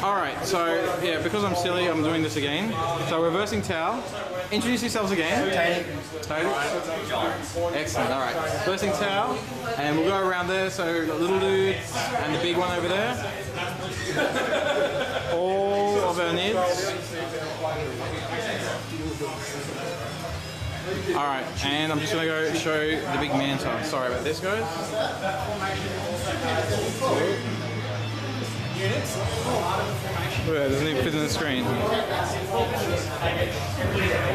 Alright, so yeah, because I'm silly, I'm doing this again. So reversing towel. Introduce yourselves again. Tony. Excellent, alright. Reversing towel, and we'll go around there, so we've got little dudes and the big one over there. All of our nids. Alright, and I'm just going to go show the big Manta. Sorry about this, guys. Oh, yeah, doesn't even fit in the screen.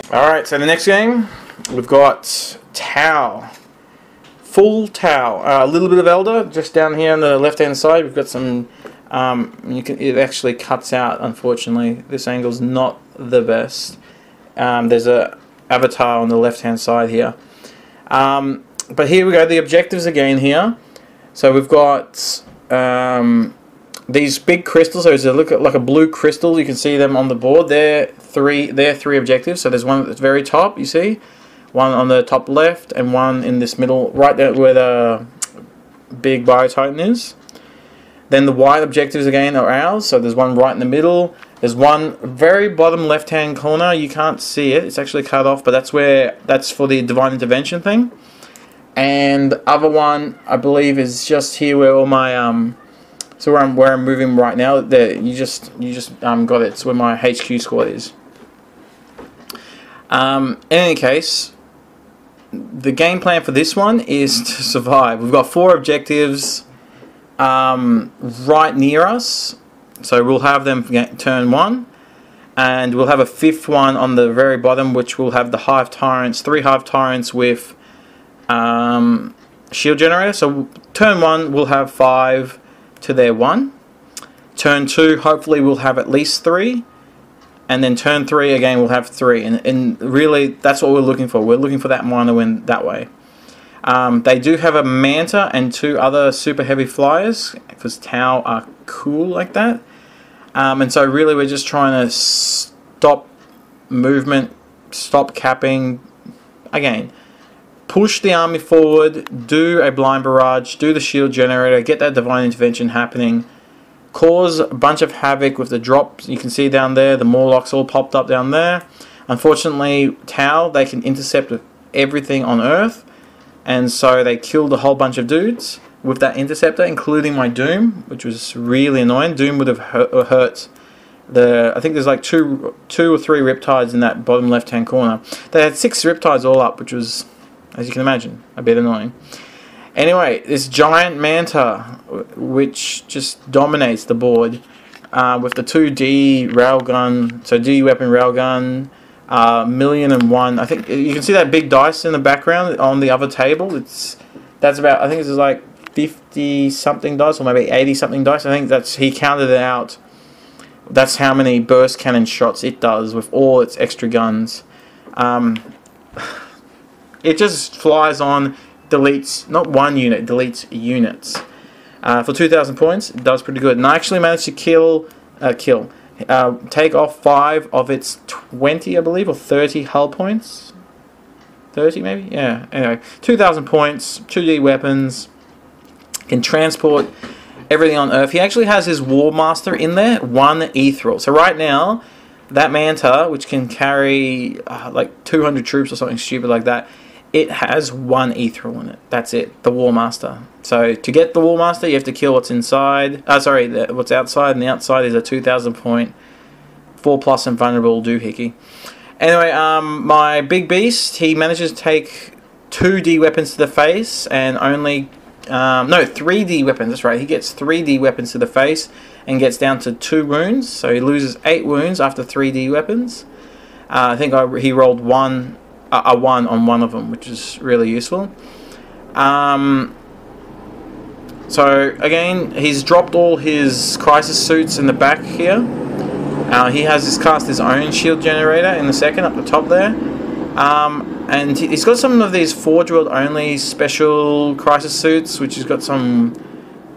Alright, so the next game, we've got Tau. Full Tau. A little bit of Eldar, just down here on the left hand side. We've got some, it actually cuts out, unfortunately. This angle's not the best. There's a avatar on the left hand side here. But here we go, the objectives again here. So we've got these big crystals. So they look like a blue crystal. You can see them on the board. They're three objectives. So there's one at the very top, you see, one on the top left, and one in this middle, right there where the big Bio-Titan is. Then the white objectives again are ours. So there's one right in the middle. There's one very bottom left hand corner. You can't see it. It's actually cut off, but that's for the divine intervention thing. And the other one, I believe, is just here where all my so where I'm moving right now. There, you just got it. It's where my HQ squad is. In any case, the game plan for this one is to survive. We've got 4 objectives right near us, so we'll have them turn 1, and we'll have a 5th one on the very bottom, which will have the Hive Tyrants, 3 Hive Tyrants with shield generator. So turn 1 we'll have 5 to their 1. Turn 2 hopefully we'll have at least 3, and then turn 3 again we'll have 3, and really that's what we're looking for. We're looking for that minor win that way. They do have a Manta and 2 other super heavy flyers, because Tau are cool like that. And so really we're just trying to stop movement, stop capping, again, push the army forward, do a blind barrage, do the shield generator, get that divine intervention happening, cause a bunch of havoc with the drops. You can see down there, the Morlocks all popped up down there. Unfortunately, Tau, they can intercept with everything on Earth, and so they killed a whole bunch of dudes with that interceptor, including my Doom, which was really annoying. Doom would have hurt I think there's like two or three Riptides in that bottom left hand corner. They had 6 Riptides all up, which was, as you can imagine, a bit annoying. Anyway, this giant Manta, which just dominates the board, with the 2D railgun, so D weapon railgun, 1,000,001. I think you can see that big dice in the background on the other table. That's about, I think it's like 50 something dice, or maybe 80 something dice. I think he counted it out. That's how many burst cannon shots it does with all its extra guns. It just flies on, deletes, not one unit, deletes units. For 2,000 points, it does pretty good. And I actually managed to take off 5 of its 20, I believe, or 30 hull points. 30 maybe? Yeah, anyway. 2,000 points, 2D weapons, can transport everything on Earth. He actually has his War Master in there, 1 Ethereal. So right now, that Manta, which can carry like 200 troops or something stupid like that, it has 1 Ethereal in it. That's it, the War Master. So to get the War Master, you have to kill what's inside. What's outside, and the outside is a 2,000 point, 4+ invulnerable doohickey. Anyway, my big beast, he manages to take 2D weapons to the face, and only 3D weapons. That's right. He gets 3D weapons to the face and gets down to 2 wounds. So he loses 8 wounds after 3D weapons. I think he rolled a 1 on one of them, which is really useful. So again, he's dropped all his crisis suits in the back here. He has cast his own shield generator in the second up the top there. And he's got some of these Forge World only special crisis suits, which has got some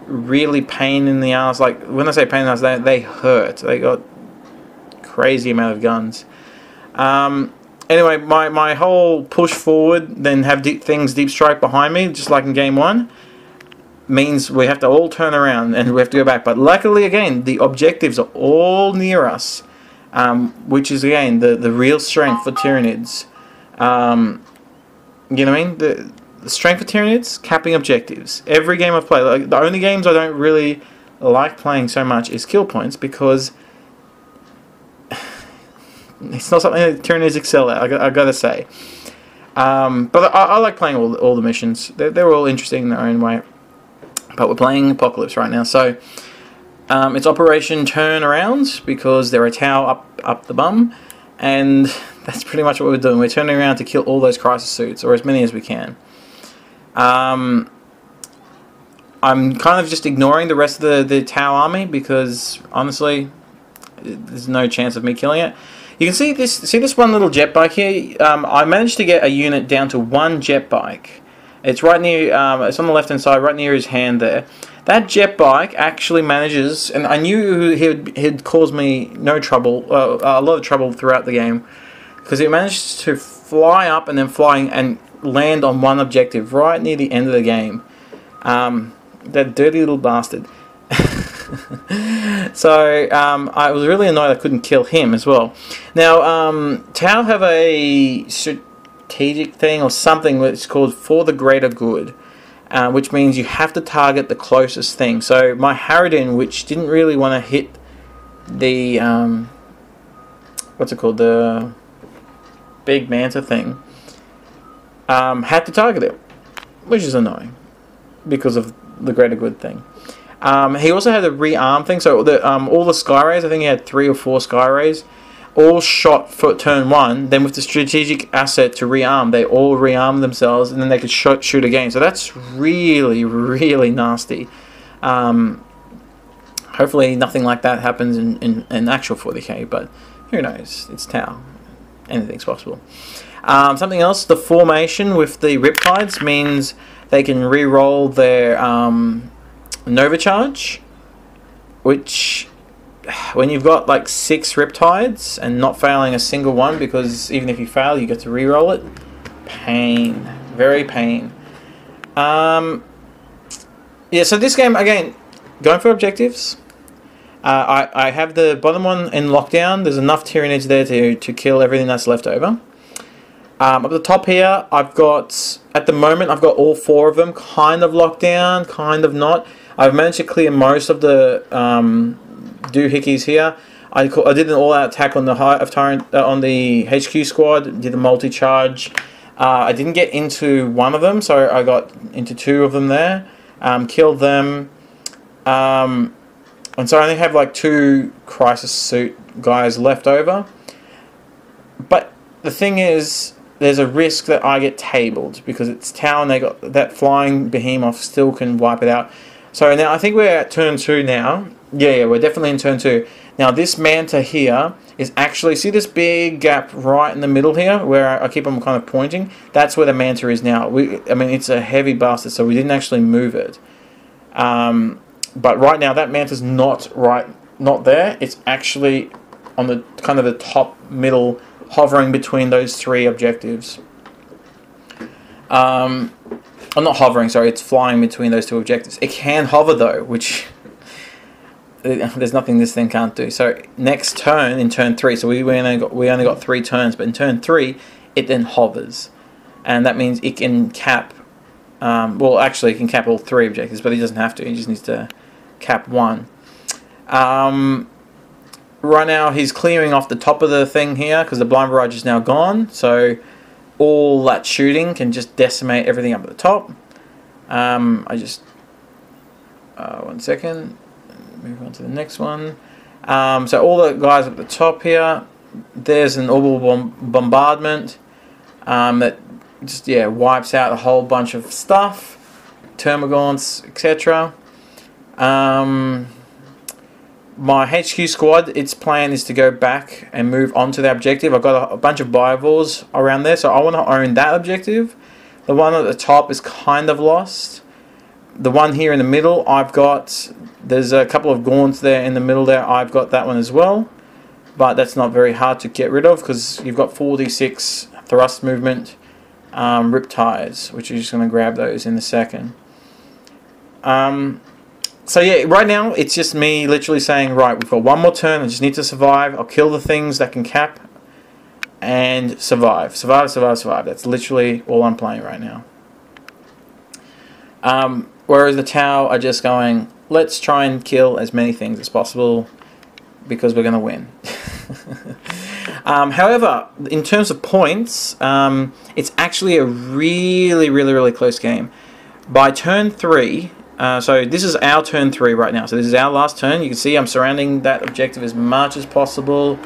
really pain in the ass. Like, when I say pain in the ass, they hurt. They got crazy amount of guns. Anyway, my whole push forward, then have things deep strike behind me, just like in game 1. means we have to all turn around and we have to go back. But luckily, again, the objectives are all near us, which is, again, the real strength for Tyranids. You know what I mean? The strength for Tyranids, capping objectives. Every game I've played, like, the only games I don't really like playing so much is kill points, because it's not something that Tyranids excel at, I gotta say. But I like playing all the missions. They're all interesting in their own way. But we're playing Apocalypse right now, so it's Operation Turnaround, because they're a tower up the bum, and that's pretty much what we're doing. We're turning around to kill all those crisis suits, or as many as we can. I'm kind of just ignoring the rest of the tower army, because honestly, there's no chance of me killing it. You can see this one little jet bike here. I managed to get a unit down to one jet bike. It's right near. It's on the left hand side, right near his hand there. That jet bike actually manages, and I knew he'd cause me no trouble, a lot of trouble throughout the game, because it managed to fly up and then and land on one objective right near the end of the game. That dirty little bastard. So I was really annoyed I couldn't kill him as well. Now, Tau have a strategic thing or something that's called For the Greater Good, which means you have to target the closest thing. So my Harridan, which didn't really want to hit the what's it called, the big Manta thing, had to target it, which is annoying because of the Greater Good thing. He also had a rearm thing, so all the Sky Rays, I think he had 3 or 4 Sky Rays, all shot for turn 1. Then with the strategic asset to rearm, they all rearmed themselves, and then they could shoot again. So that's really, really nasty. Hopefully nothing like that happens in actual 40k, but who knows? It's Tau. Anything's possible. Something else, the formation with the Riptides means they can re-roll their Nova Charge, which, when you've got like 6 Riptides and not failing a single one, because even if you fail you get to re-roll it, pain, very pain. Yeah, so this game, again, going for objectives. I have the bottom one in lockdown. There's enough Tyranids there to kill everything that's left over. Up the top here, at the moment, I've got all 4 of them kind of locked down, kind of not. I've managed to clear most of the doohickeys here. I did an all-out attack on the on the HQ squad, did a multi-charge. I didn't get into one of them, so I got into 2 of them there. Killed them. And so I only have like 2 crisis suit guys left over. But the thing is, there's a risk that I get tabled, because it's Tau and they got that flying behemoth still can wipe it out. So now I think we're at turn 2 now. Yeah, we're definitely in turn 2. Now this Manta here is actually, see this big gap right in the middle here where I keep on kind of pointing? That's where the Manta is now. I mean, it's a heavy bastard, so we didn't actually move it. But right now that Manta's not there. It's actually on the kind of the top middle, hovering between those 3 objectives. I'm not hovering, sorry, it's flying between those 2 objectives. It can hover though, which there's nothing this thing can't do. So next turn, in turn 3, so we only got 3 turns, but in turn 3 it then hovers, and that means it can cap. Well, actually, it can cap all 3 objectives, but it doesn't have to. It just needs to cap 1. Right now he's clearing off the top of the thing here because the blind barrage is now gone, so all that shooting can just decimate everything up at the top. One second, move on to the next one. So all the guys up the top here, there's an orbital bombardment that just wipes out a whole bunch of stuff, termagants, etc. My HQ squad, its plan is to go back and move on to the objective. I've got a bunch of Bivors around there, so I want to own that objective. The one at the top is kind of lost. The one here in the middle, there's a couple of Gaunts there in the middle there. I've got that one as well, but that's not very hard to get rid of because you've got 46 thrust movement Riptides, which you're just going to grab those in a second. So yeah, right now it's just me literally saying, right, we've got one more turn. I just need to survive. I'll kill the things that can cap and survive. Survive. That's literally all I'm playing right now. Whereas the Tau are just going, let's try and kill as many things as possible because we're going to win. However, in terms of points, it's actually a really close game. By turn 3, so this is our turn 3 right now. So this is our last turn. You can see I'm surrounding that objective as much as possible.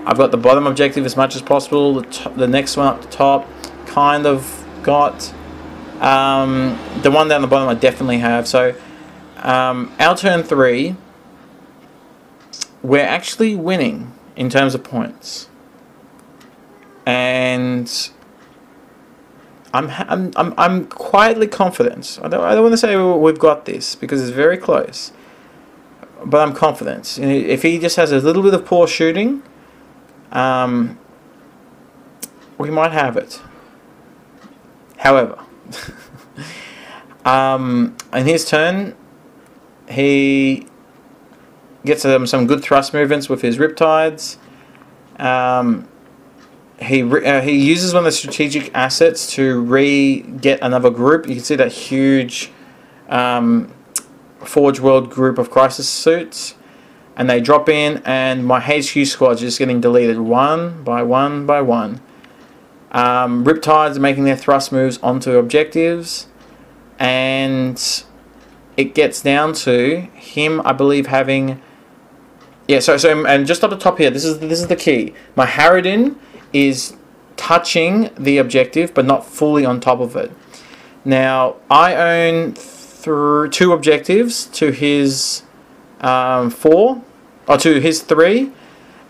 I've got the bottom objective as much as possible. The next one up the top, kind of got. The one down the bottom I definitely have. So our turn 3, we're actually winning in terms of points. And I'm quietly confident. I don't want to say we've got this because it's very close, but I'm confident. If he just has a little bit of poor shooting, we might have it. However, in his turn, he gets some good thrust movements with his Riptides. He uses one of the strategic assets to get another group. You can see that huge Forge World group of Crisis suits, and they drop in, and my HQ squad's just getting deleted one by one by one. Riptides are making their thrust moves onto objectives, and it gets down to him, I believe, having... Yeah, so and just up the top here, this is the key. My Harridan is touching the objective, but not fully on top of it. Now, I own 2 objectives to his 4, or to his 3,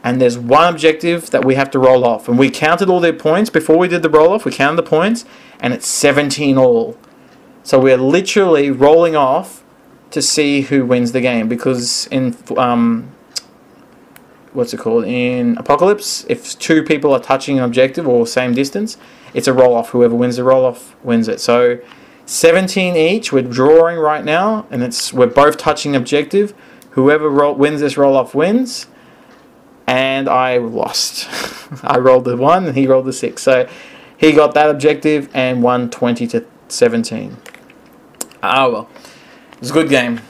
and there's one objective that we have to roll off. And we counted all their points before we did the roll off. We counted the points, and it's 17 all. So we're literally rolling off to see who wins the game, because in what's it called? In Apocalypse, if 2 people are touching an objective or same distance, it's a roll-off. Whoever wins the roll-off wins it. So 17 each. We're drawing right now, and we're both touching objective. Whoever wins this roll-off wins. And I lost. I rolled the 1 and he rolled the 6. So he got that objective and won 20 to 17. Ah well. It was a good game.